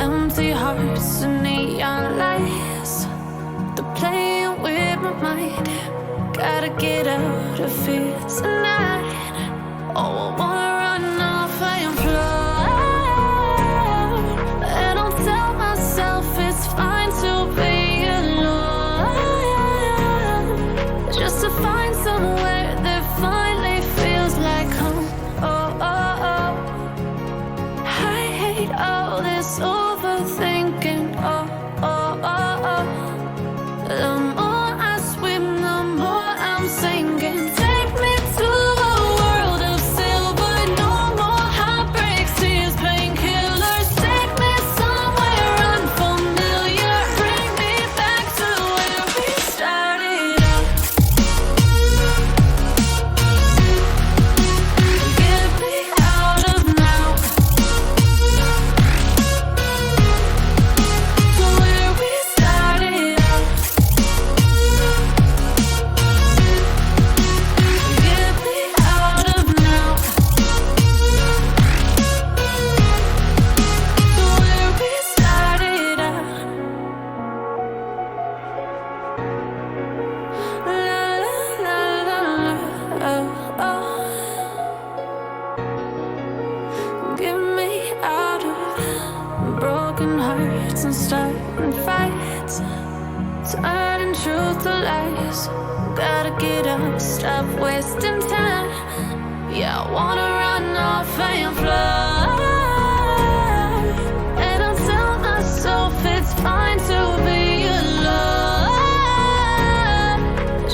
Empty hearts and neon lights, they're playing with my mind. Gotta get out of here tonight. Oh, I wanna run off and fly. And I'll tell myself it's fine to be alone, just to find somewhere that finally feels like home. Oh, oh, oh. I hate all this overthinking. Oh, oh, oh, oh. The more I swim, the more I'm sinking. Take me to a world of silver. No more heartbreaks, tears, painkillers. Take me somewhere unfamiliar. Bring me back to where we started out. Get me out of now, to where we started out. Get me out of now, to where we started out. La la la la la, oh, oh. Get me out of broken hearts and starting fights, turning truth to lies. Gotta get up, stop wasting time. Yeah, I wanna run off and fly. And I'll tell myself it's fine to be alone,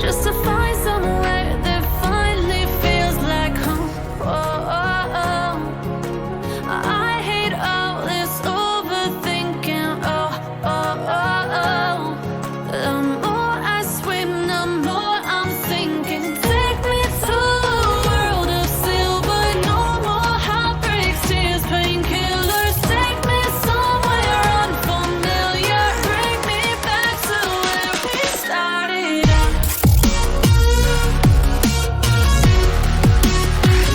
just to find somewhere that finally feels like home. Oh, oh, oh. I hate all this overthinking. Oh, oh, oh, oh. The more I swim, the more I'm sinking. Take me to a world of silver. No more heartbreaks, tears, painkillers. Take me somewhere unfamiliar. Bring me back to where we started out.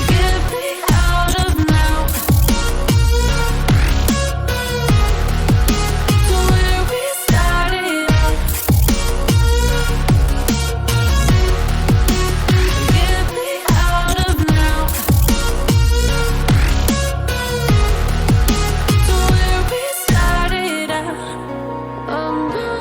Get me out of now, to where we started out. Get me out of now, to where we started out. Oh, no.